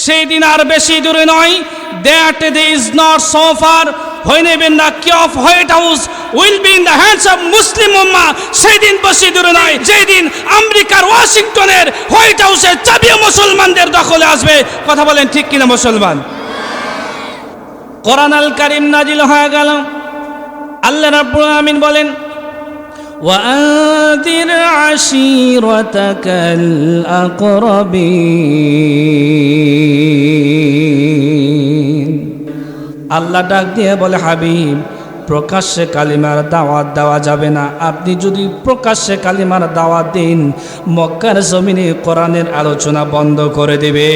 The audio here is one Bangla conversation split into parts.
সেই দিন আর বেশি দূরে নয়। That day is not so far when even the key of White House will be in the hands of Muslim Ummah. সেই দিন বেশি দূরে নয় যেই দিন আমেরিকার ওয়াশিংটনের হোয়াইট হাউসের চাবিও মুসলমানদের দখলে আসবে। কথা বলেন ঠিক কিনা মুসলমান? কোরআন আল কারীম নাজিল হয়ে গেল। আল্লাহ রাব্বুল আলামিন বলেন, وأنذر عشيرتك الأقربين। আল্লাহ ডাক দিয়ে বলে, হাবিব প্রকাশ্যে কালিমার দাওয়াত দেওয়া যাবে না। আপনি যদি প্রকাশ্যে কালিমার দাওয়াত দিন, মক্কার জমিনে কোরআনের আলোচনা বন্ধ করে দেবে।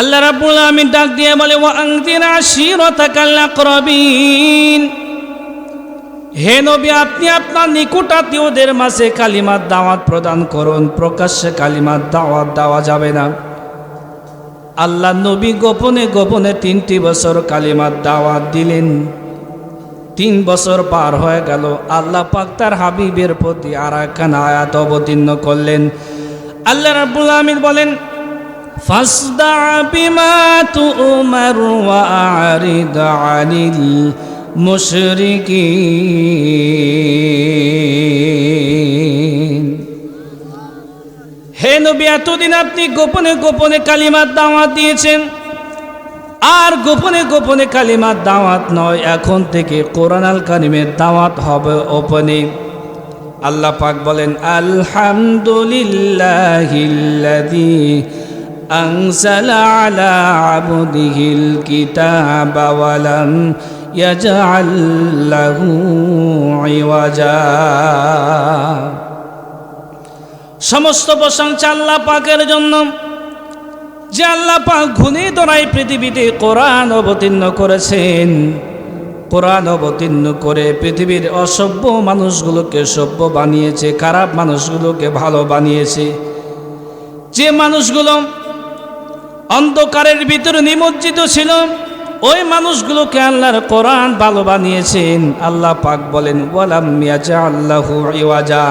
আল্লাহ রাব্বুল আলামিন ডাক দিয়ে বলে, ওয়ানজির আশিরাতাকাল আকরাবিন। হে নবী, আপনি আপনার নিকটাত্মীয়দের মাঝে কালিমার দাওয়াত প্রদান করুন। প্রকাশ্যে কালিমার দাওয়াত দেওয়া যাবে না। আল্লাহ নবী গোপনে গোপনে 3টি বছর কালিমার দাওয়াত দিলেন। 3 বছর পার হয়ে গেল। আল্লাহ পাক তার হাবিবের প্রতি আরেকখানা আয়াত অবতীর্ণ করলেন। আল্লাহ রাব্বুল আলামিন বলেন, ফাসদা বিমা তুমার ওয়া আরিদ আনিল মুশরিকিন। হে নবী, এতদিন আপনি গোপনে গোপনে কালিমার দাওয়াত দিয়েছেন, আর গোপনে গোপনে কালিমার দাওয়াত নয়, এখন থেকে কোরআন আল কারীমের দাওয়াত হবে ওপেনে। আল্লাহ পাক বলেন, আলহামদুলিল্লাহিল্লাযী আনজালা আলা আবদিহিল কিতাবা ওয়া লাম ইয়াজআল লাহু ইওয়াজা। সমস্ত প্রশংসা আল্লাহ পাকের জন্য, যে আল্লাহ পাক ঘুণে ধরাই পৃথিবীতে কোরআন অবতীর্ণ করেছেন। কোরআন অবতীর্ণ করে পৃথিবীর অসভ্য মানুষগুলোকে সভ্য বানিয়েছে, খারাপ মানুষগুলোকে ভালো বানিয়েছে। যে মানুষগুলো অন্ধকারের ভিতরে নিমজ্জিত ছিল, ওই মানুষগুলোকে আল্লাহর কোরআন ভালো বানিয়েছেন। আল্লাহ পাক বলেন, ওয়ালাম ইয়াজআল লাহু ইওয়াজা।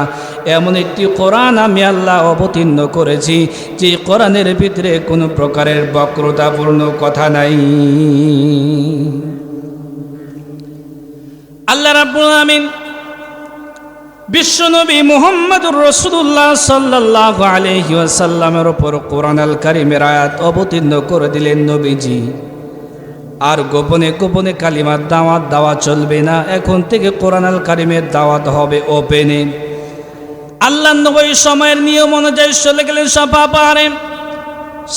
এমন একটি কোরআন আমি আল্লাহ অবতীর্ণ করেছি, যে কোরআনের ভিতরে কোনো প্রকারের বক্রতাপূর্ণ কথা নাই। আল্লাহ রাব্বুল আলামিন বিশ্বনবী মুহাম্মদুর রাসূলুল্লাহ সাল্লাল্লাহু আলাইহি ওয়াসাল্লামের উপর কোরআন আল কারীমের আয়াত অবতীর্ণ করে দিলেন। নবীজি আর গোপনে গোপনে কালিমার দাওয়াত দেওয়া চলবে না, এখন থেকে কোরআন আল কারীমের দাওয়াত হবে ওপেনে। আল্লাহ নবী সময়ের নিয়ম অনুযায়ী চলে গেলেন সাফা পাহাড়ে।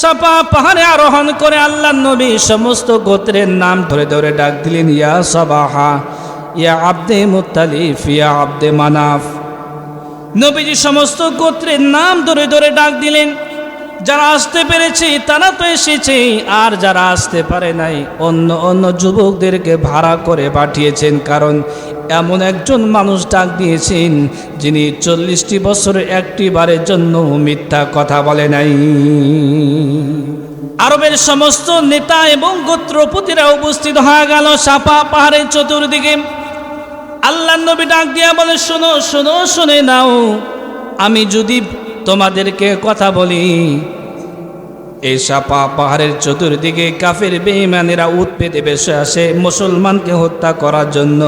সাফা পাহাড়ে আরোহণ করে আল্লাহ নবী সমস্ত গোত্রের নাম ধরে ধরে ডাক দিলেন, ইয়া সাবাহা, ইয়া আব্দে মুত্তালিফ, ইয়া আব্দে মানাফ। নবীজি সমস্ত গোত্রের নাম ধরে ধরে ডাক দিলেন। যারা আসতে পেরেছে তারা তো এসেছে, আর যারা আসতে পারে নাই অন্য অন্য যুবকদেরকে ভাড়া করে পাঠিয়েছেন। কারণ এমন একজন মানুষ ডাক দিয়েছেন, যিনি 40টি বছরে একটি বারের জন্য মিথ্যা কথা বলে নাই। আরবের সমস্ত নেতা এবং গোত্রপতিরা উপস্থিত হয়ে গেল সাফা পাহাড়ের চতুর্দিকে। আল্লাহ নবী ডাক দিয়া বলে, শোনো শোনো, শুনে নাও, আমি যদি তোমাদেরকে কথা বলি, এই সাফা পাহাড়ের চতুর্দিকে কাফের বেঈমানেরা উট পেতে বসে আসে মুসলমানকে হত্যা করার জন্য,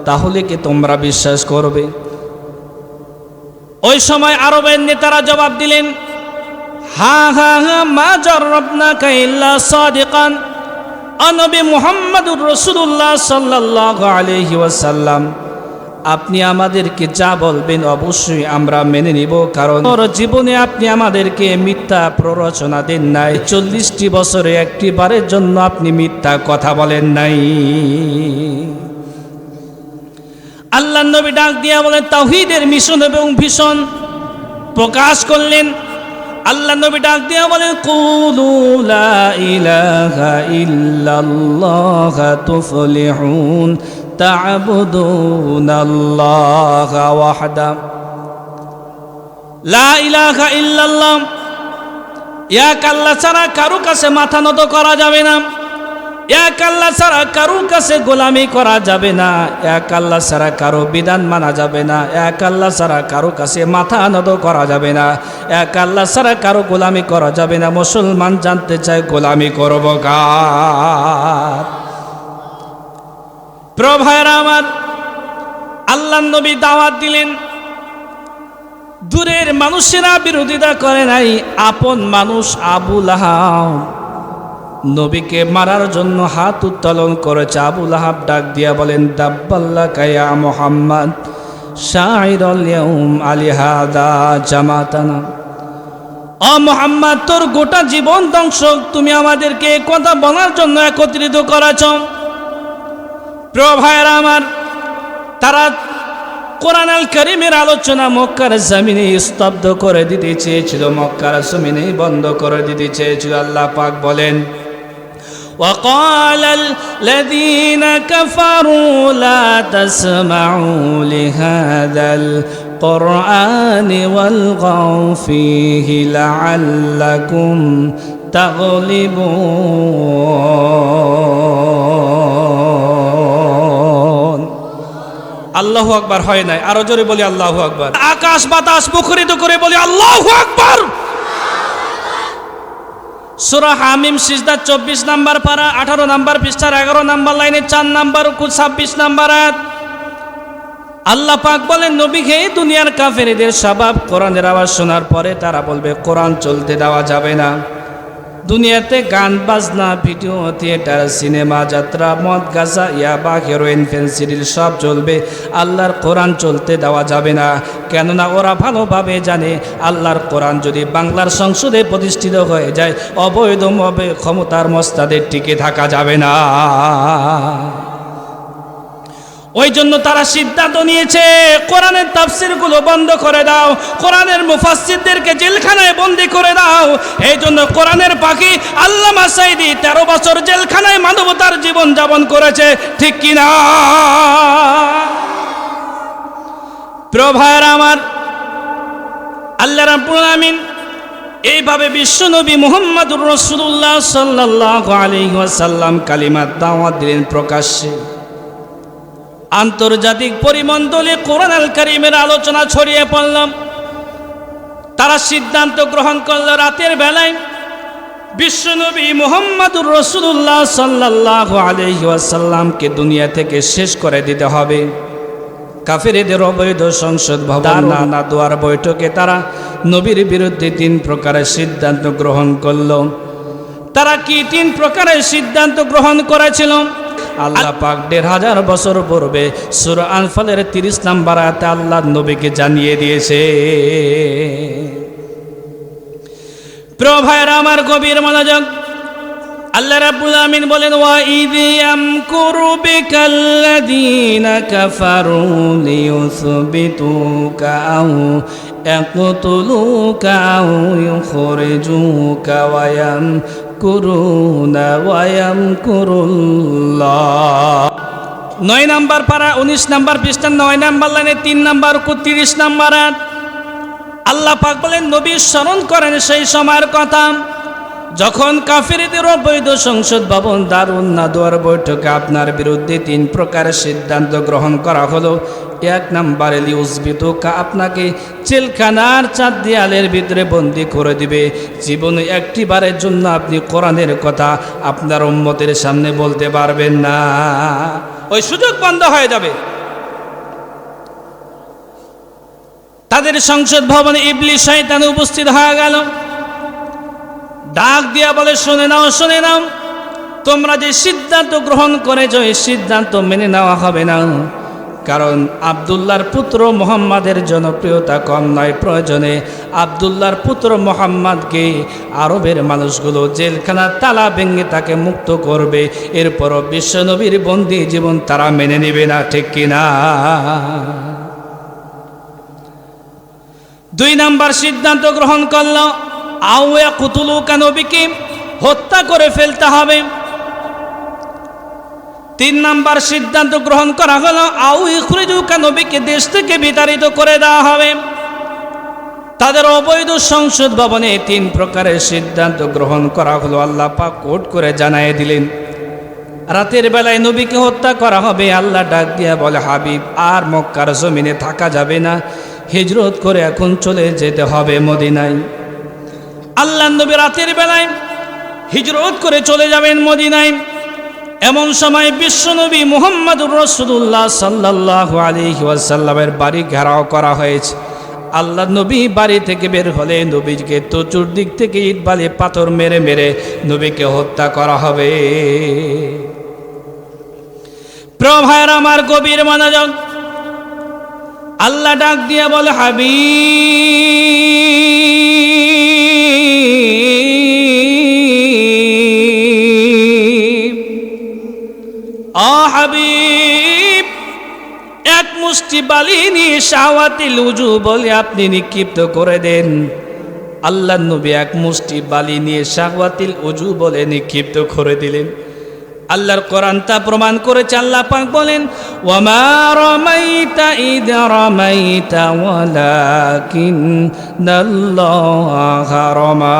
তাহলে কি তোমরা বিশ্বাস করবে? ওই সময় আরবের নেতারা জবাব দিলেন, হা হা হা, মা জাররাবনাকা ইল্লা সাদিকান। নবী মুহাম্মদুর রাসূলুল্লাহ সাল্লাল্লাহু আলাইহি ওয়াসাল্লাম, আপনি আমাদেরকে যা বলবেন অবশ্যই আমরা মেনে নিব, কারণ জীবনে আপনি আমাদেরকে মিথ্যা প্ররোচনা দেন নাই। 40টি বছরে একটি বারের জন্য আপনি মিথ্যা কথা বলেন নাই। আল্লাহ নবী ডাক দিয়া বলেন, তাওহীদের মিশন এবং ভীষণ প্রকাশ করলেন। আল্লাহ নবী ডাক দিয়া বলেন, কুলু লা ইলাহা ইল্লাল্লাহ তুফলিহুন তা'বুদুনাল্লাহা ওয়াহদা। লা ইলাহা ইল্লাল্লাহ, এক আল্লাহ ছাড়া কারো কাছে মাথা নত করা যাবে না। এক আল্লাহ ছাড়া কারো কাছে গোলামি করা যাবে না, এক আল্লাহ ছাড়া কারো বিধান মানা যাবে না, এক আল্লাহ ছাড়া কারো কাছে মাথা নত করা যাবে না, এক আল্লাহ ছাড়া কারো গোলামি করা যাবে না। মুসলমান জানতে চায় গোলামি করব কার? প্রিয় ভাইরা আমার, আল্লাহর নবী দাওয়াত দিলেন। দূরের মানুষেরা বিরোধিতা করে নাই, আপন মানুষ আবু লাহাব নবীকে মারার জন্য হাত উত্তোলন করেছে। আবু লাহাব ডাক দিয়া বলেন, দাব্বাল্লাকা ইয়া মুহাম্মদ শাইরুল ইয়াউম আলিহাদা জামাতানা। ও মুহাম্মদ, তোর গোটা জীবন ধ্বংস, তুমি আমাদেরকে কথা বলার জন্য একত্রিত করেছ। প্রিয় ভাইরা আমার, তারা কোরআন আল কারীমের আলোচনা মক্কার জমিনে স্তব্ধ করে দিতে চেয়েছিল, মক্কার জমিনে বন্ধ করে দিতে চেয়েছিল। আল্লাহ পাক বলেন, وقال الذين كفروا لا تسمعوا لهذا القرآن والغوا فيه لعلكم تغلبون। আল্লাহু আকবার হয় নাই, আরো জোরে বলি আল্লাহু আকবার। আকাশ বাতাস মুখরিত করে বলি আল্লাহু আকবার। সূরা হামিম সিজদা 24 নম্বর পারা 18 নম্বর পৃষ্ঠার 11 নম্বর লাইনে 4 নম্বর 26 নম্বর আয়াত। আল্লাহ পাক বলেন, নবী হে, দুনিয়ার কাফেরদের স্বভাব, কোরআনের আওয়াজ শোনার পরে তারা বলবে কোরআন চলতে দেওয়া যাবে না। দুনিয়াতে গান বাজনা, ভিডিও থিয়েটার, সিনেমা, যাত্রা, মদ, গাঁজা, ইয়াবা, হেরোইন, ফেন্সিডিল সব চলবে, আল্লাহর কোরআন চলতে দেওয়া যাবে না। কেননা ওরা ভালোভাবে জানে আল্লাহর কোরআন যদি বাংলার সংসদে প্রতিষ্ঠিত হয়ে যায়, অবৈধভাবে ক্ষমতার মস্তাদের টিকে থাকা যাবে না। ওই জন্য তারা সিদ্ধান্ত নিয়েছে, কোরআনের তাফসিরগুলো বন্ধ করে দাও, কোরআনের মুফাসসিরদেরকে জেলখানায় বন্দী করে দাও। এই জন্য কোরআনের পাখি আল্লামা সাঈদী 13 বছর জেলখানায় মানবতার জীবন যাপন করেছে, ঠিক কিনা? প্রিয় ভাইরা আমার, আল্লাহ রাব্বুল আলামিন এইভাবে বিশ্বনবী মুহাম্মদুর রাসূলুল্লাহ সাল্লাল্লাহু আলাইহি ওয়াসাল্লাম কালিমার দাওয়াত দিলেন প্রকাশ্যে। আন্তর্জাতিক পরিমণ্ডলে কোরআন আল কারীমের আলোচনা ছড়িয়ে পড়ল। তারা সিদ্ধান্ত গ্রহণ করল, রাতের বেলায় বিশ্বনবী মুহাম্মদুর রাসূলুল্লাহ সাল্লাল্লাহু আলাইহি ওয়াসাল্লামকে দুনিয়া থেকে শেষ করে দিতে হবে। কাফেরদের অবৈধ সংসদ ভবন না দুয়ার বৈঠকে তারা নবীর বিরুদ্ধে 3 প্রকারের সিদ্ধান্ত গ্রহণ করল। তারা কি 3 প্রকারের সিদ্ধান্ত গ্রহণ করেছিল? আল্লাহ পাক 1500 বছর পূর্বে সূরা আনফালের 30 নম্বর আয়াতে আল্লাহ নবীকে জানিয়ে দিয়েছে। প্রিয় ভাইরা আমার, গভীর মনোযোগ। আল্লাহ রাব্বুল আমিন বলেন, ওয়া ইয ইয়ামকুরু বিকাল্লাযীনা কাফারু লিয়ুসবিতুকা আও ইয়াকতুলুকা আও ইউখরিজুকা ওয়া ইয়ামকুরুনা ওয়া ইয়ামকুরুল্লাহ। 9 নম্বর পারা 19 নম্বর পৃষ্ঠা 9 নম্বর লাইনে 3 নম্বর 30 নম্বর আয়াত। আল্লাহ পাক বলেন, নবী স্মরণ করেন সেই সময়ের কথা যখন কাফেরদের অবৈধ সংসদ ভবন দারুন নাদুয়ার বৈঠকে আপনার বিরুদ্ধে 3 প্রকারের সিদ্ধান্ত গ্রহণ করা হলো। 1 নম্বরে লিউসবিতুকা, আপনাকে জেলখানার 4 দেয়ালের ভিতরে বন্দী করে দিবে। জীবনে একটি বারের জন্য আপনি কোরআনের কথা আপনার উম্মতের সামনে বলতে পারবেন না, ওই সুযোগ বন্ধ হয়ে যাবে। তাদের সংসদ ভবনে ইবলিস শয়তান উপস্থিত হয়ে গেল। ডাক দিয়া বলে, শুনে নাও, শুনে নাও, তোমরা যে সিদ্ধান্ত গ্রহণ করেছ এই সিদ্ধান্ত মেনে নেওয়া হবে না। কারণ আব্দুল্লাহর পুত্র মুহাম্মাদের জনপ্রিয়তা কম নয়। প্রয়োজনে আব্দুল্লাহর পুত্র মুহাম্মাদকে আরবের মানুষগুলো জেলখানার তালা ভেঙে তাকে মুক্ত করবে, এরপরও বিশ্বনবীর বন্দী জীবন তারা মেনে নেবে না, ঠিক কিনা? 2 নম্বর সিদ্ধান্ত গ্রহণ করল, আও ইয়াকতুলুকা, নবীকে হত্যা করে ফেলতে হবে। 3 নম্বর সিদ্ধান্ত গ্রহণ করা হলো, আও ইখরিজুকা, নবীকে দেশ থেকে বিতাড়িত করে দেওয়া হবে। তাদের অবৈধ সংসদ ভবনে 3 প্রকারের সিদ্ধান্ত গ্রহণ করা হলো। আল্লাহ পাক কোট করে জানিয়ে দিলেন, রাতের বেলায় নবীকে হত্যা করা হবে। আল্লাহ ডাক দিয়া বলে, হাবিব আর মক্কার জমিনে থাকা যাবে না, হিজরত করে এখন চলে যেতে হবে মদিনায়। আল্লাহ নবী রাতের বেলায় হিজরত করে চলে যাবেন মদিনায়। এমন সময় বিশ্বনবী মুহাম্মদুর রাসূলুল্লাহ সাল্লাল্লাহু আলাইহি ওয়াসাল্লামের বাড়ি ঘেরাও করা হয়েছে। আল্লাহ নবী বাড়ি থেকে বের হলে নবীকে তো চতুর্দিক থেকে ইট বালি পাথর মেরে মেরে নবীকে হত্যা করা হবে। প্রিয় ভাইরা আমার, গভীর মনোযোগ। আল্লাহ ডাক দিয়ে বলে, হাবিব, হাবিব, এক মুষ্টি বালি নিয়ে শাওয়াতিল উজু বলে আপনি নিক্ষিপ্ত করে দেন। আল্লাহ নবী এক মুষ্টি বালি নিয়ে শাওয়াতিল উজু বলে নিক্ষিপ্ত করে দিলেন। আল্লাহর কোরআন তা প্রমাণ করেছে। আল্লাহ পাক বলেন, ওয়ামা রামাইতা ইদ রামাইতা ওয়ালাকিন্নাল্লাহা রামা।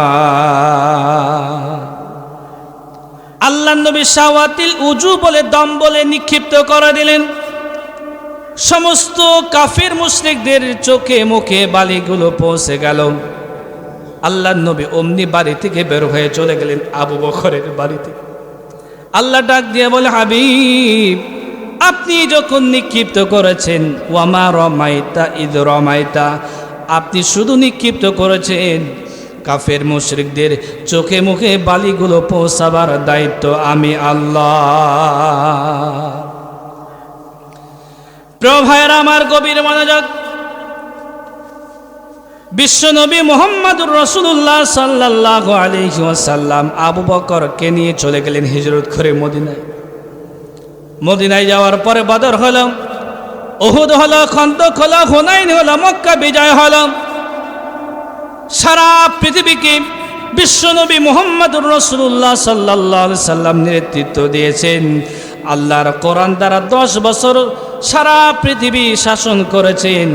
আল্লাহ নবী শাওয়াতিল উজু বলে দম বলে নিক্ষিপ্ত করে দিলেন। সমস্ত কাফির মুশরিকদের চোখে মুখে বালিগুলো পৌঁছে গেল। আল্লাহ নবী অমনি বাড়ি থেকে বের হয়ে চলে গেলেন আবু বকরের বাড়িতে। আল্লাহ ডাক দিয়ে বলে, হাবিব, আপনি যখন নিক্ষিপ্ত করেছেন, ওয়ামা রমাইতা ইদ রমাইতা, আপনি শুধু নিক্ষিপ্ত করেছেন, কাফের মুশরিকদের চোখে মুখে বালিগুলো পৌঁছাবার দায়িত্ব আমি আল্লাহ। প্রিয় ভাইয়েরা আমার, গভীর মনোযোগ। বিশ্বনবী মুহাম্মদুর রাসূলুল্লাহ সাল্লাল্লাহু আলাইহি ওয়াসাল্লাম আবু বকরকে নিয়ে চলে গেলেন হিজরত করে মদিনায়। মদিনায় যাওয়ার পরে বদর হলো, উহুদ হলো, খন্দক হলো, হুনাইন হলো, মক্কা বিজয় হলো। সারা পৃথিবীকে বিশ্বনবী মুহাম্মদুর রাসূলুল্লাহ সাল্লাল্লাহু আলাইহি সাল্লাম নেতৃত্ব দিয়েছেন। আল্লাহর কোরআন দ্বারা 10 বছর সারা পৃথিবী শাসন করেছেন।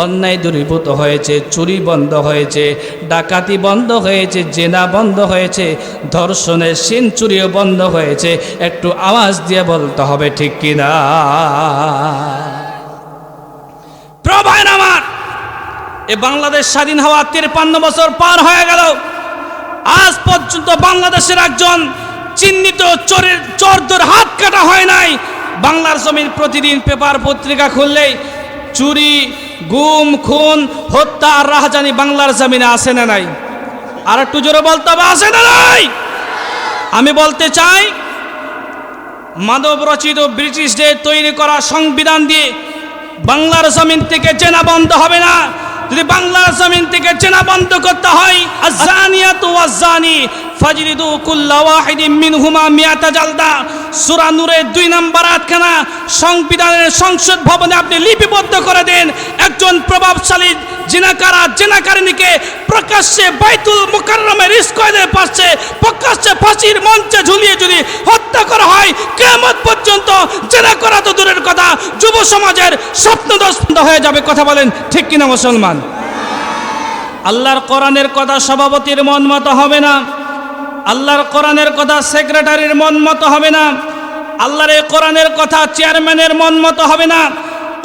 অন্যায় দূরীভূত হয়েছে, চুরি বন্ধ হয়েছে, ডাকাতি বন্ধ হয়েছে, জেনা বন্ধ হয়েছে, ধর্ষণের সেঞ্চুরিও বন্ধ হয়েছে। একটু আওয়াজ দিয়ে বলতে হবে ঠিক কিনা? প্রভায়ন আমার, এ বাংলাদেশ স্বাধীন হওয়া 53 বছর পার হয়ে গেল। আজ পর্যন্ত বাংলাদেশের একজন চিহ্নিত চোরদের হাত কাটা হয় নাই। বাংলার জমিন প্রতিদিন পেপার পত্রিকা খুললেই চুরি, গুম, খুন, হত্যা আর রাহাজানি বাংলার জমিনে আসে না নাই? আর একটু জোরে বলতে হবে, আসে না নাই? আমি বলতে চাই, মানব রচিত ব্রিটিশদের তৈরি করা সংবিধান দিয়ে বাংলার জমিন থেকে জেনা বন্ধ হবে না। যদি বাংলার জমিন থেকে জেনা বন্ধ করতে হয়, আয-যানিয়াতু ওয়াজ-যানি ফাজলিদু কুল্লা ওয়াহিদিন মিনহুমা মিয়াতা জালদা, সূরা নূরের 2 নম্বর আয়াতখানা সংবিধানের সংসদ ভবনে আপনি লিপিবদ্ধ করে দেন। একজন প্রভাবশালী জেনাকারিনীকে প্রকাশ্যে বাইতুল মুকাররমের স্কয়ারের পাশে প্রকাশ্যে ফাঁসির মঞ্চে ঝুলিয়ে যদি হত্যা করা হয়, কিয়ামত পর্যন্ত জেনা করা তো দূরের কথা, যুব সমাজের স্বপ্নদোষ হয়ে যাবে। কথা বলেন ঠিক কিনা মুসলমান? আল্লাহর কোরআনের কথা সভাপতির মন মতো হবে না। আল্লাহর কোরআনের কথা সেক্রেটারির মন মতো হবে না। আল্লাহর এই কোরআনের কথা চেয়ারম্যানের মন মতো হবে না।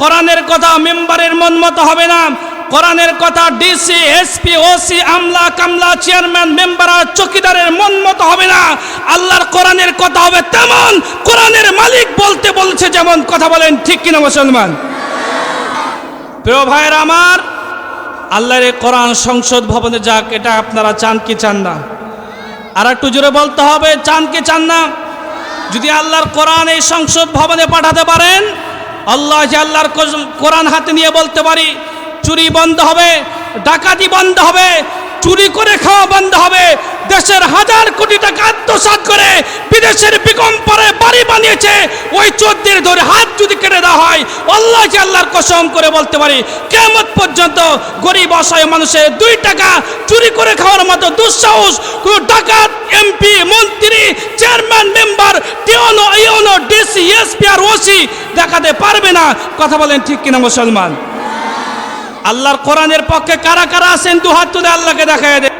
কোরআনের কথা মেম্বারের মন মতো হবে না। কোরআনের কথা ডিসি, এসপি, ওসি, আমলা, কামলা, চেয়ারম্যান, মেম্বার আর চৌকিদারের মন মতো হবে না। আল্লাহর কোরআনের কথা হবে তেমন, কোরআনের মালিক বলতে বলছে যেমন। কথা বলেন ঠিক কিনা মুসলমান? প্রিয় ভাইয়েরা আমার, আল্লাহর এই কোরআন সংসদ ভবনে যাক, এটা আপনারা চান কি চান না? আর একটু জোরে বলতে হবে, চান কি চান না? যদি আল্লাহর কোরআন এই সংসদ ভবনে পাঠাতে পারেন, আল্লাহর কোরআন হাতে নিয়ে বলতে পারি, চুরি বন্ধ হবে, ডাকাতি বন্ধ হবে, চুরি করে খাওয়া বন্ধ হবে। দেশের 1000 কোটি টাকা আত্মসাৎ করে বিদেশের বিকম্পরে বাড়ি বানিয়েছে, ওই চোরদের ধরে হাত যদি কেটে দেওয়া হয়, আল্লাহর কসম করে বলতে পারি, কিয়ামত পর্যন্ত গরিব অসহায় মানুষের 2 টাকা চুরি করে খাওয়ার মতো দুঃসাহস কোন ডাকাত, এমপি, মন্ত্রী, chairman, member, TNO, UNO, DC, SP আর ওসি দেখাতে পারবে না। কথা বলেন ঠিক কিনা মুসলমান? আল্লাহর কোরআনের পক্ষে কারা কারা আছেন, 2 হাত তুলে আল্লাহকে দেখায় দেন।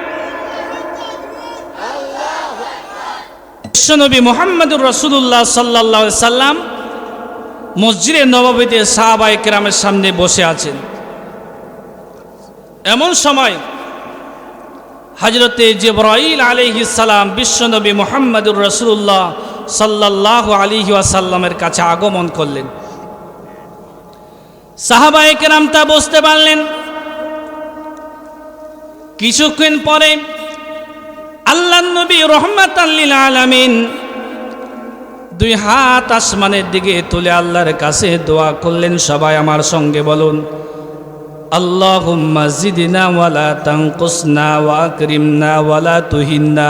বিশ্বনবী মুহাম্মদুর রাসূলুল্লাহ সাল্লাল্লাহু আলাইহি সাল্লাম মসজিদে নববীতে সাহাবায়ে কেরামের সামনে বসে আছেন। এমন সময় হযরতে জিবরাইল আলাইহিস সালাম বিশ্বনবী মুহাম্মদুর রাসূলুল্লাহ সাল্লাল্লাহু আলাইহি ওয়াসাল্লামের কাছে আগমন করলেন। সাহাবায়ে কেরাম তা বুঝতে পারলেন। কিছুক্ষণ পরে আল্লাহর নবী রাহমাতাল লিল আলামিন দুই হাত আসমানের দিকে তুলে আল্লাহর কাছে দোয়া করলেন। সবাই আমার সঙ্গে বলুন, আল্লাহুম্মা জিদনা ওয়ালা তানকুসনা ওয়া আকরিমনা ওয়ালা তুহিন্না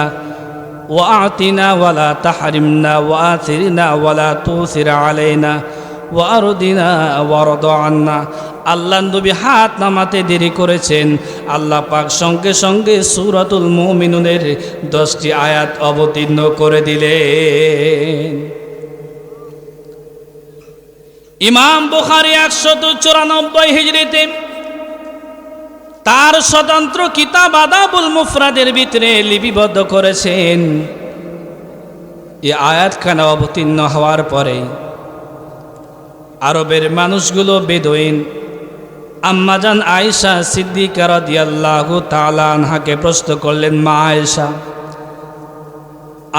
ওয়া আতিনা ওয়ালা তাহরিমনা ওয়া আথিরনা ওয়ালা তুসির আলাইনা ওয়া আরদিনা ওয়ারদ আন্না। আল্লাহ নবী হাত নামাতে দেরি করেছেন। আল্লাহ পাক সঙ্গে সঙ্গে সূরাতুল মুমিনুনের 10টি আয়াত অবতীর্ণ করে দিলেন। ইমাম বুখারী 194 হিজরিতে তার স্বতন্ত্র কিতাব আদাবুল মুফরাদের ভিতরে লিপিবদ্ধ করেছেন। এই আয়াতখানা অবতীর্ণ হওয়ার পরে আরবের মানুষগুলো বেদুইন আম্মাজান আয়েশা সিদ্দিকা রাদিয়াল্লাহু তাআলা আনহাকে প্রশ্ন করলেন, মা আয়েশা,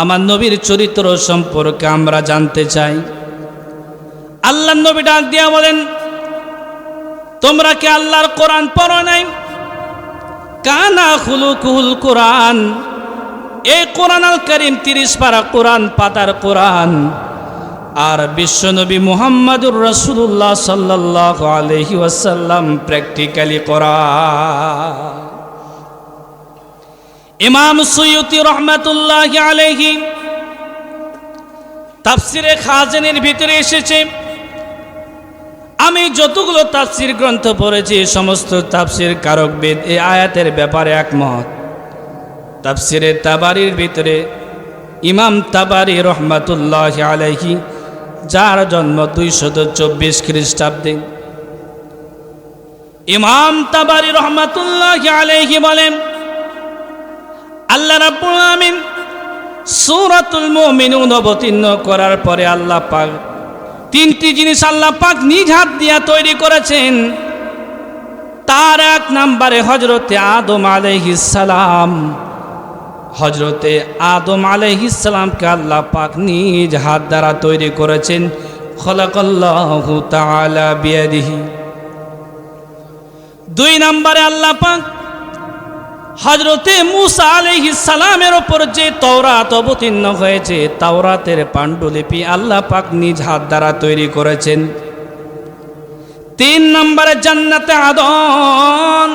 আমার নবীর চরিত্র সম্পর্কে আমরা জানতে চাই। আল্লাহর নবী ডাক দিয়া বলেন, তোমরা কি আল্লাহর কোরআন পড়ো নাই? কানা খুলুকুল কোরআন, এই কোরআন আল কারীম 30 পারা কোরআন পাতার কোরআন। আর বিশ্বনবী মুহাম্মদুর রাসূলুল্লাহ সাল্লাল্লাহু আলাইহি ওয়াসাল্লাম প্র্যাকটিক্যালি কোরআন। ইমাম সুয়ুতি রাহমাতুল্লাহি আলাইহি তাফসিরে খাজানের ভিতরে এসেছে, আমি যতগুলো তাফসির গ্রন্থ পড়েছি সমস্ত তাফসির কারকবিদ এই আয়াতের ব্যাপারে একমত। তাফসিরে তাবারির ভিতরে ইমাম তাবারি রহমাতুল্লাহি আলাইহি, যার জন্ম 224 খ্রিস্টাব্দে, ইমাম তাবারি রহমাতুল্লাহি আলাইহি বলেন, আল্লাহ রাব্বুল আমিন সূরাতুল মুমিনুন অবতীর্ণ করার পরে আল্লাহ পাক 3টি জিনিস আল্লাহ পাক নিজ হাত দিয়া তৈরি করেছেন। তার এক নম্বরে হযরতে আদম আলাইহিস সালাম। হযরতে আদম আলাইহিস সালামকে আল্লাহ পাক নিজ হাত দ্বারা তৈরি করেছেন। খলাকাল্লাহু তাআলা বিয়াদিহি। 2 নম্বরে আল্লাহ পাক হযরতে মূসা আলাইহিস সালামের উপর যে তাওরাত অবতীর্ণ হয়েছে, তাওরাতের পাণ্ডুলিপি আল্লাহ পাক নিজ হাত দ্বারা তৈরি করেছেন। 3 নম্বরে জান্নাতে আদন,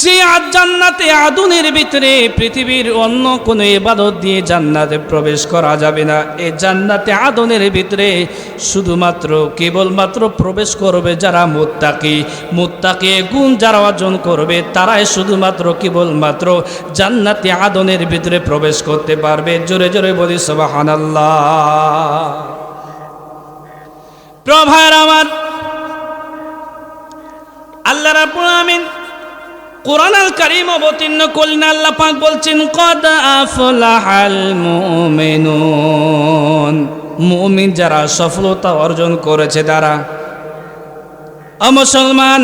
যে জান্নাতে আদনের ভিতরে পৃথিবীর অন্য কোনো ইবাদত দিয়ে জান্নাতে প্রবেশ করা যাবে না। এই জান্নাতে আদনের ভিতরে শুধুমাত্র কেবলমাত্র প্রবেশ করবে যারা মুত্তাকি গুণ যারা অর্জন করবে, তারাই শুধুমাত্র কেবলমাত্র জান্নাতে আদনের ভিতরে প্রবেশ করতে পারবে। জোরে জোরে বলি সুবহানাল্লাহ। প্রিয় ভাইরা আমার, আল্লাহ রাব্বুল আমিন কোরআন আল কারীম অবতীর্ণ করলেন। আল্লাহ পাক বলছেন, কদ আফলাহাল মুমিনুন, মুমিন যারা সফলতা অর্জন করেছে তারা। মুসলমান,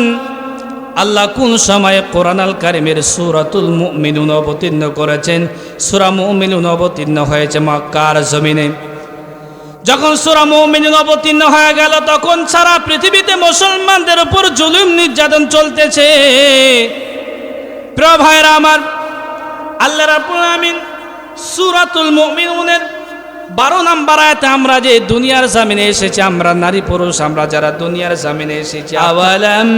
আল্লাহ কোন সময়ে কোরআন আল কারীমের সূরাতুল মুমিনুন অবতীর্ণ করেছেন? সূরা মুমিনুন অবতীর্ণ হয়েছে মক্কার জমিনে। যখন সূরা মুমিনুন অবতীর্ণ হয়ে গেল, তখন সারা পৃথিবীতে মুসলমানদের উপর জুলুম নির্যাতন চলতেছে। প্রিয় ভাইরা আমার, আল্লাহ রাব্বুল আমিন সূরাতুল মুমিনুনের 12 নম্বর আয়াতে আমরা যে দুনিয়ার জমিনে এসেছি, আমরা নারী পুরুষ আমরা যারা দুনিয়ার জমিনে এসেছি, আওয়ালাম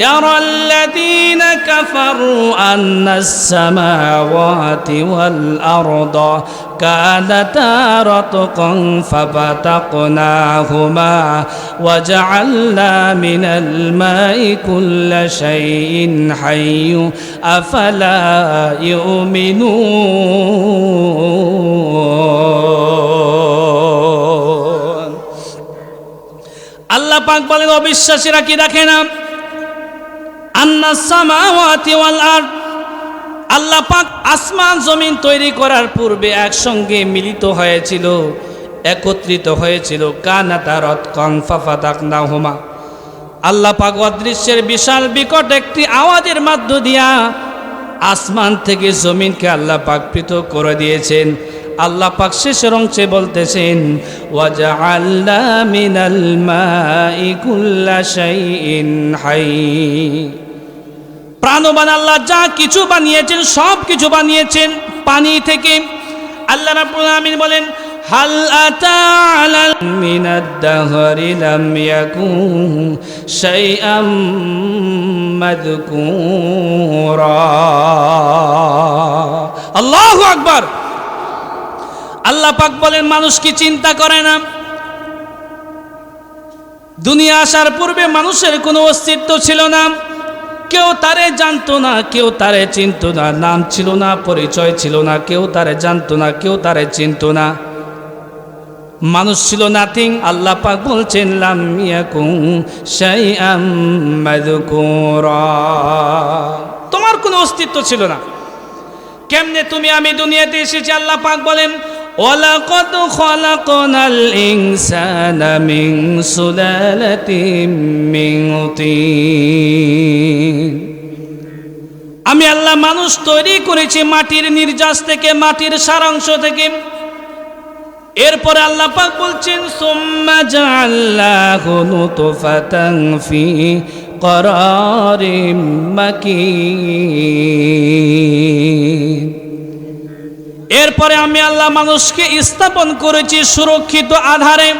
ইয়ারাল্লাযীনা কাফারু আন্নাস সামাওয়াতি ওয়াল আরদা কানাতা রাতকান ফাফাতাকনাহুমা ওয়াজআলনা মিনাল মাই কুল্লা শাইইন হাইয়্যু আফালা ইউমিনুন। আল্লাহ পাক বলেন, অবিশ্বাসীরা কি দেখে না? আন্নাস সামাওয়াতি ওয়াল আরদ, আল্লাহ পাক আসমান জমিন তৈরি করার পূর্বে একসঙ্গে মিলিত হয়েছিল, একত্রিত হয়েছিল। কানাতা রাতকান ফাফাতাকনাহুমা। আল্লাহ পাক অদৃশ্যের বিশাল বিকট একটি আওয়াজের মধ্য দিয়া আসমান থেকে জমিনকে আল্লাহ পাক পৃথক করে দিয়েছেন। আল্লাহ পাক শেষের অংশে বলতেছেন, ওয়াজআলনা মিনাল মাই কুল্লা শাইইন হাই। প্রাণবান আল্লাহ যা কিছু বানিয়েছেন সব কিছু বানিয়েছেন পানি থেকে। আল্লাহ রাব্বুল আলামিন বলেন, হাল আতা আলাল মিনাদ দাহরি লাম ইয়াকুন শাইআম মাযকুরা। আল্লাহু আকবার। আল্লাহ পাক বলেন, মানুষ কি চিন্তা করে না? দুনিয়া আসার পূর্বে মানুষের কোনো অস্তিত্ব ছিল না, কেউ তারে জানতো না, কেউ তারে চিনতো না, নাম ছিল না, পরিচয় ছিল না, কেউ তারে জানতো না, কেউ তারে চিনতো না, মানুষ ছিল নাথিং। আল্লাহ পাক বলছেন, লাম ইয়াকুন শাইআম মাযকুরা। তোমার কোনো অস্তিত্ব ছিল না। কেমনে তুমি আমি দুনিয়াতে এসেছি? আল্লাহ পাক বলেন, ওয়ালাকাদ খালাকনাল ইনসানা মিন সুলালাতিন মিন তিন। আমি আল্লাহ মানুষ তৈরি করেছি মাটির নির্যাস থেকে, মাটির সারাংশ থেকে। এরপরে আল্লাহ পাক বলছেন, সুম্মা জাআলনাহু নুতফাতান ফি করারিম মাকিন। এরপরে আমি আল্লাহ মানুষকে স্থাপন করেছি সুরক্ষিত আধারে।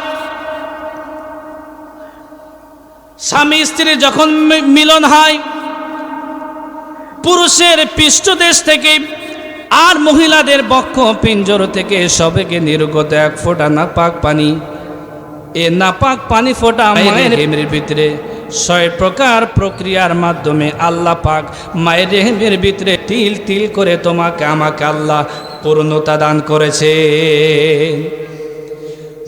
স্বামী স্ত্রীর যখন মিলন হয়, পুরুষের পৃষ্ঠদেশ থেকে আর মহিলাদের বক্ষ পিঞ্জর থেকে সবেকে নির্গত এক ফোঁটা নাপাক পানি। এ নাপাক পানি ফোঁটা মায়ের রেহেমের ভিতরে ৬০ প্রকার প্রক্রিয়ার মাধ্যমে আল্লাহ পাক মায়ের রেহেমের ভিতরে তিল তিল করে তোমাকে আমাকে আল্লাহ পূর্ণতা দান করেছে।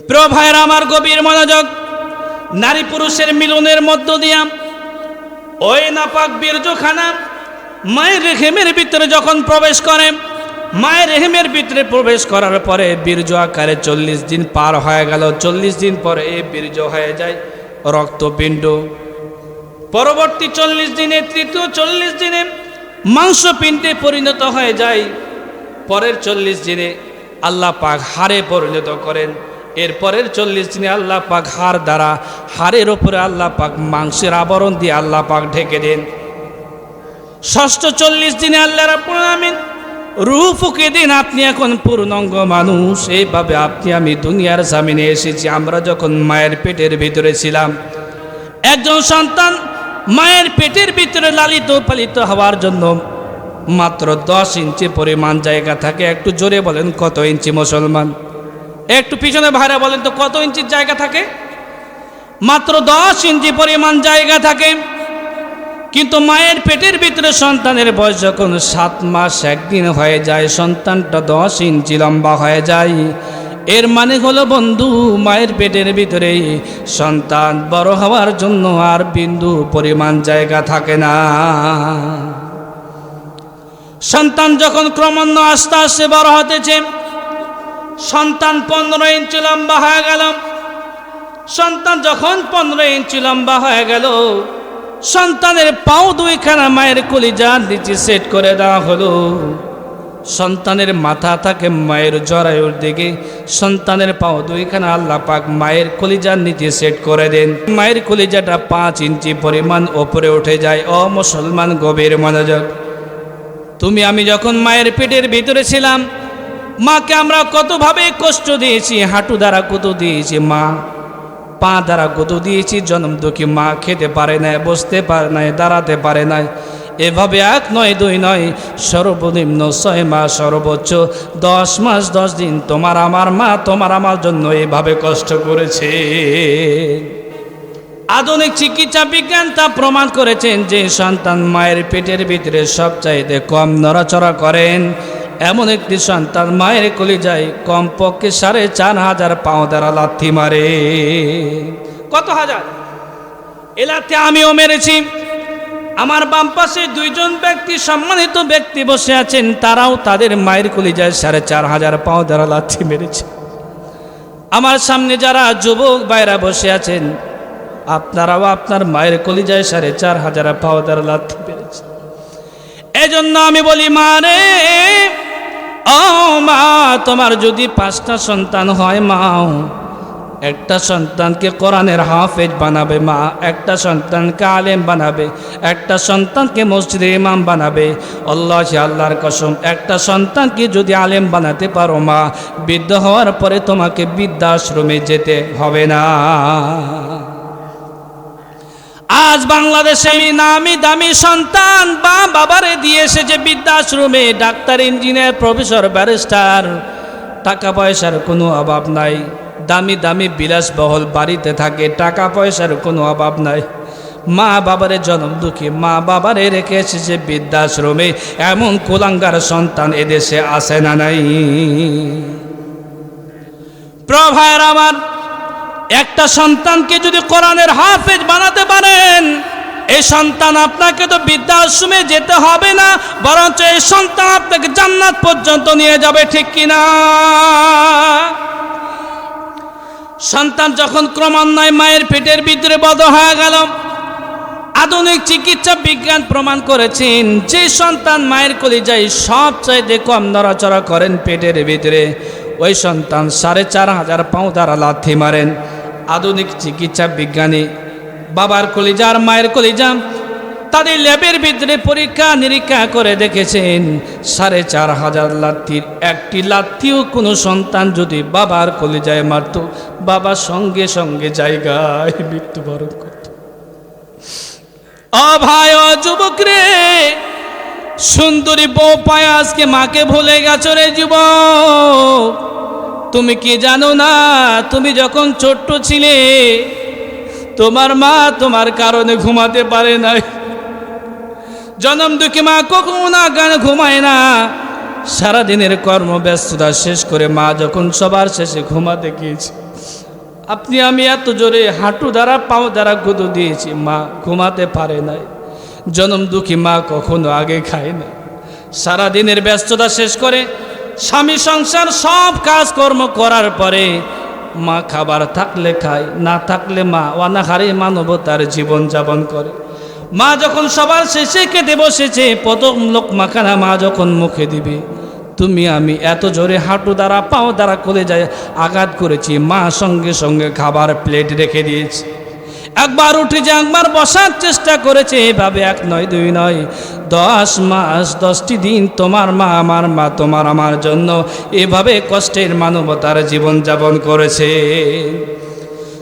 প্রিয় ভাইরা আমার, গভীর মনোযোগ। নারী পুরুষের মিলনের মধ্য দিয়া ওই নাপাক বীর্যখানা মায়ের রেহেমের ভিতরে যখন প্রবেশ করে, মায়ের রেহেমের ভিতরে প্রবেশ করার পরে বীর্য আকারে ৪০ দিন পার হয়ে গেল। ৪০ দিন পরে এই বীর্য হয়ে যায় রক্তপিণ্ড। পরবর্তী ৪০ দিনে, তৃতীয় ৪০ দিনে মাংসপিণ্ডে পরিণত হয়ে যায়। পরের ৪০ দিনে আল্লাহ পাক হাড়ে পরিণত করেন। এরপরের ৪০ দিনে আল্লাহ পাক হাড় দ্বারা, হাড়ের ওপরে আল্লাহ পাক মাংসের আবরণ দিয়ে আল্লাহ পাক ঢেকে দেন। ষষ্ঠ ৪০ দিনে আল্লাহ রাব্বুল আলামিন রূহ ফুঁকে দিন, আপনি এখন পূর্ণাঙ্গ মানুষ। এইভাবে আপনি আমি দুনিয়ার জামিনে এসেছি। আমরা যখন মায়ের পেটের ভিতরে ছিলাম, একজন সন্তান মায়ের পেটের ভিতরে লালিত পালিত হওয়ার জন্য মাত্র 10 ইঞ্চি পরিমাণ জায়গা থাকে। একটু জোরে বলেন, কত ইঞ্চি মুসলমান? একটু পিছনে ভাইরা বলেন তো, কত ইঞ্চির জায়গা থাকে? মাত্র 10 ইঞ্চি পরিমাণ জায়গা থাকে। কিন্তু মায়ের পেটের ভিতরে সন্তানের বয়স যখন 7 মাস 1 দিন হয়ে যায়, সন্তানটা 10 ইঞ্চি লম্বা হয়ে যায়। এর মানে হলো বন্ধু, মায়ের পেটের ভিতরে সন্তান বড় হওয়ার জন্য আর বিন্দু পরিমাণ জায়গা থাকে না। সন্তান যখন ক্রমান্বয়ে আস্তে আস্তে বড় হতেছে, সন্তান 15 ইঞ্চি লম্বা হয়ে গেল। সন্তান যখন 15 ইঞ্চি লম্বা হয়ে গেল, সন্তানের পাও দুইখানা মায়ের কলিজার নিচে সেট করে দেওয়া হলো। সন্তানের মাথা থাকে মায়ের জরায়ুর দিকে, সন্তানের পাও দুইখানা আল্লাহ পাক মায়ের কলিজার নিচে সেট করে দেন। মায়ের কলিজাটা 5 ইঞ্চি পরিমাণ ওপরে উঠে যায়। ও মুসলমান, গভীর মনোযোগ। তুমি আমি যখন মায়ের পেটের ভিতরে ছিলাম, মাকে আমরা কতভাবে কষ্ট দিয়েছি। হাঁটু দ্বারা কত দিয়েছি মা, পা দ্বারা কত দিয়েছি। জন্ম দুঃখী মা খেতে পারে নাই, বসতে পারে নাই, দাঁড়াতে পারে নাই। এভাবে 1 নয় 2 নয়, সর্বনিম্ন 6 মাস, সর্বোচ্চ 10 মাস 10 দিন তোমার আমার মা তোমার আমার জন্য এভাবে কষ্ট করেছে। আধুনিক চিকিৎসা বিজ্ঞান তা প্রমাণ করেছেন যে সন্তান মায়ের পেটের ভিতরে সবচাইতে কম নড়াচড়া করেন এমন একটি সন্তান মায়ের কলিজায় কমপক্ষে 4500 পাও দ্বারা লাথি মারে। কত হাজার? এ লাথি আমিও মেরেছি, আমার বাম পাশে দুইজন ব্যক্তি, সম্মানিত ব্যক্তি বসে আছেন, তারাও তাদের মায়ের কলিজায় 4,500 পাও দ্বারা লাথি মেরেছে। আমার সামনে যারা যুবক ভাইরা বসে আছেন, আপনারাও আপনার মায়ের কলিজায় 4,500 পাও দ্বারা লাথি মেরেছে। এজন্য আমি বলি, মা রে, ও মা, তোমার যদি 5টা সন্তান হয়, মাও একটা সন্তানকে কোরআনের হাফেজ বানাবে, মা একটা সন্তানকে আলেম বানাবে, একটা সন্তানকে মসজিদের ইমাম বানাবে। আল্লাহর কসম, একটা সন্তানকে যদি আলেম বানাতে পারো মা, বৃদ্ধ হওয়ার পরে তোমাকে বৃদ্ধাশ্রমে যেতে হবে না। আজ বাংলাদেশে নামি দামি সন্তান বা বাবারে দিয়ে এসেছে বৃদ্ধাশ্রমে, ডাক্তার, ইঞ্জিনিয়ার, প্রফেসর, ব্যারিস্টার, টাকা পয়সার কোনো অভাব নাই, দামি দামি বিলাসবহুল বাড়িতে থাকে, টাকা পয়সার কোনো অভাব নাই। মা বাবারে জন্ম দুঃখী মা বাবারে রেখে এসেছে বৃদ্ধাশ্রমে, এমন কুলাঙ্গার সন্তান এদেশে আসে না নাই? প্রভায়ের আমার, একটা সন্তানকে যদি কোরআনের হাফেজ বানাতে পারেন, এই সন্তান আপনাকে তো বৃদ্ধাশ্রমে যেতে হবে না, বরঞ্চ এই সন্তান আপনাকে জান্নাত পর্যন্ত নিয়ে যাবে, ঠিক কিনা? সন্তান যখন ক্রমান্বয়ে মায়ের পেটের ভিতরে বড় হয়ে গেল, আধুনিক চিকিৎসা বিজ্ঞান প্রমাণ করেছেন, যে সন্তান মায়ের কলিজায় সবচাইতে কম নড়াচড়া করেন পেটের ভিতরে, ওই সন্তান 4,500 পাও দ্বারা লাথি মারেন। আধুনিক চিকিৎসা বিজ্ঞানী বাবার কলিজা আর মায়ের কলিজা তাদের ল্যাবের ভিতরে পরীক্ষা নিরীক্ষা করে দেখেছেন, 4,500 লাথির একটি লাথিও কোনো সন্তান যদি বাবার কলিজায় মারত, বাবার সঙ্গে সঙ্গে জায়গায় মৃত্যুবরণ করত। ও ভাই, ও যুবক রে, সুন্দরী বউ পায় আজকে মাকে ভুলে গেছো রে যুবক। তুমি কি জানো না, তুমি যখন ছোট্ট ছিলে তোমার মা তোমার কারণে ঘুমাতে পারে নাই। জনম দুঃখী মা কখনো না ঘুমায় না, সারাদিনের কর্মব্যস্ততা শেষ করে মা যখন সবার শেষে ঘুমাতে গিয়েছে, আপনি আমি এত জোরে হাঁটু দ্বারা পাও দ্বারা গুঁতো দিয়েছি, মা ঘুমাতে পারে নাই। জনম দুঃখী মা কখনো আগে খায় না, সারাদিনের ব্যস্ততা শেষ করে স্বামী সংসার সব কাজকর্ম করার পরে মা খাবার থাকলে খায়, না থাকলে মা অনাহারে মানবতার জীবন যাপন করে। মা যখন সবার শেষে খেতে বসেছে, প্রথম লোকমাখানা মা যখন মুখে দিবে, তুমি আমি এত জোরে হাঁটু দ্বারা পাও দ্বারা কলিজায় আঘাত করেছি, মা সঙ্গে সঙ্গে খাবার প্লেট রেখে দিয়েছে। একবার উঠে যে একবার বসার চেষ্টা করেছে, এভাবে 1 নয় 2 নয়, 10 মাস 10টি দিন তোমার মা আমার মা তোমার আমার জন্য এভাবে কষ্টের মানবতার জীবন যাপন করেছে।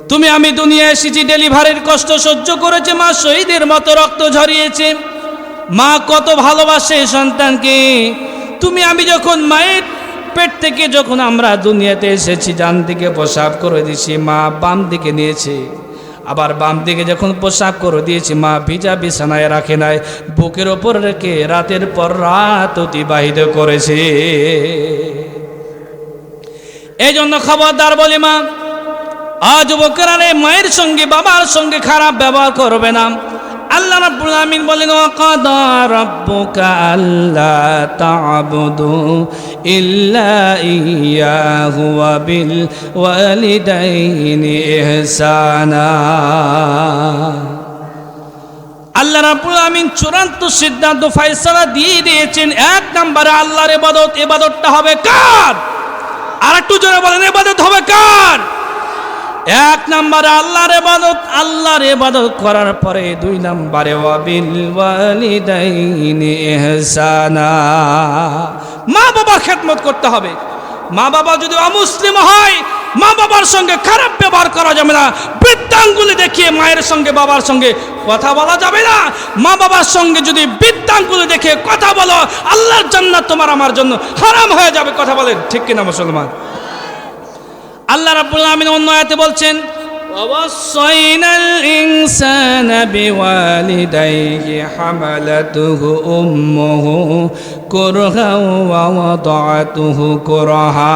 তুমি আমি দুনিয়া এসেছি, ডেলিভারির কষ্ট সহ্য করেছে, মা শহীদের মতো রক্ত ঝরিয়েছে। মা কত ভালোবাসে সন্তানকে। তুমি আমি যখন মায়ের পেট থেকে যখন আমরা দুনিয়াতে এসেছি, ডান দিকে প্রসাব করে দিয়েছি, মা বাম দিকে নিয়েছে, আবার বাম দিকে যখন প্রসাব করে দিয়েছি, মা ভিজা বিছানায় রাখে নাই, বুকের ওপর রেখে রাতের পর রাত অতিবাহিত করেছে। এই জন্য খবরদার বলি মা, যুবকেরা রে, মায়ের সঙ্গে বাবার সঙ্গে খারাপ ব্যবহার করবে না। আল্লাহ রাব্বুল আমিন বলেন, ওয়াকাদা রাব্বুকা আল্লা তা'বুদু ইল্লা ইয়্যাহু ওয়া বিল ওয়ালিদাইনি ইহসানা। আল্লাহ রাব্বুল আমিন চূড়ান্ত সিদ্ধান্ত ফয়সালা দিয়ে দিয়েছেন। 1 নম্বরে আল্লাহর ইবাদত, ইবাদতটা হবে কার? আর একটু জোরে বলেন, ইবাদত হবে কার? 1 নম্বরে আল্লাহর ইবাদত, আল্লাহর ইবাদত করার পরে 2 নম্বরে ওয়াবিল ওয়ালিদাইনি ইহসানা, মা বাবার খেদমত করতে হবে। মা বাবা যদি অমুসলিম হয়, মা বাবার সঙ্গে খারাপ ব্যবহার করা যাবে না। বৃদ্ধাঙ্গুলি দেখিয়ে মায়ের সঙ্গে বাবার সঙ্গে কথা বলা যাবে না। মা বাবার সঙ্গে যদি বৃদ্ধাঙ্গুলি দেখে কথা বলো, আল্লাহর জান্নাত তোমার আমার জন্য হারাম হয়ে যাবে। কথা বলেন ঠিক কিনা মুসলমান? আল্লাহ রাব্বুল আমিন অন্য আয়াতে বলছেন, ওয়াসাইনাল ইনসানা বিওয়ালিদাইহি হামালাতুহু উম্মুহু কুরহা ওয়া ওয়াদাতুহু কুরহা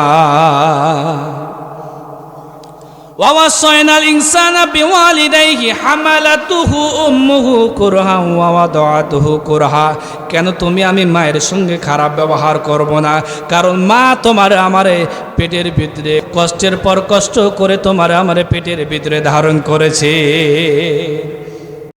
ওয়াওয়াসাইনাল ইনসানা বিওয়ালিদাইহি হামালাতুহু উম্মুহু কুরহা ওয়া ওয়াদাতুহু কুরহা। কেন তুমি আমি মায়ের সঙ্গে খারাপ ব্যবহার করব না? কারণ মা তোমার আমারে পেটের ভিতরে কষ্টের পর কষ্ট করে তোমার আমারে পেটের ভিতরে ধারণ করেছে।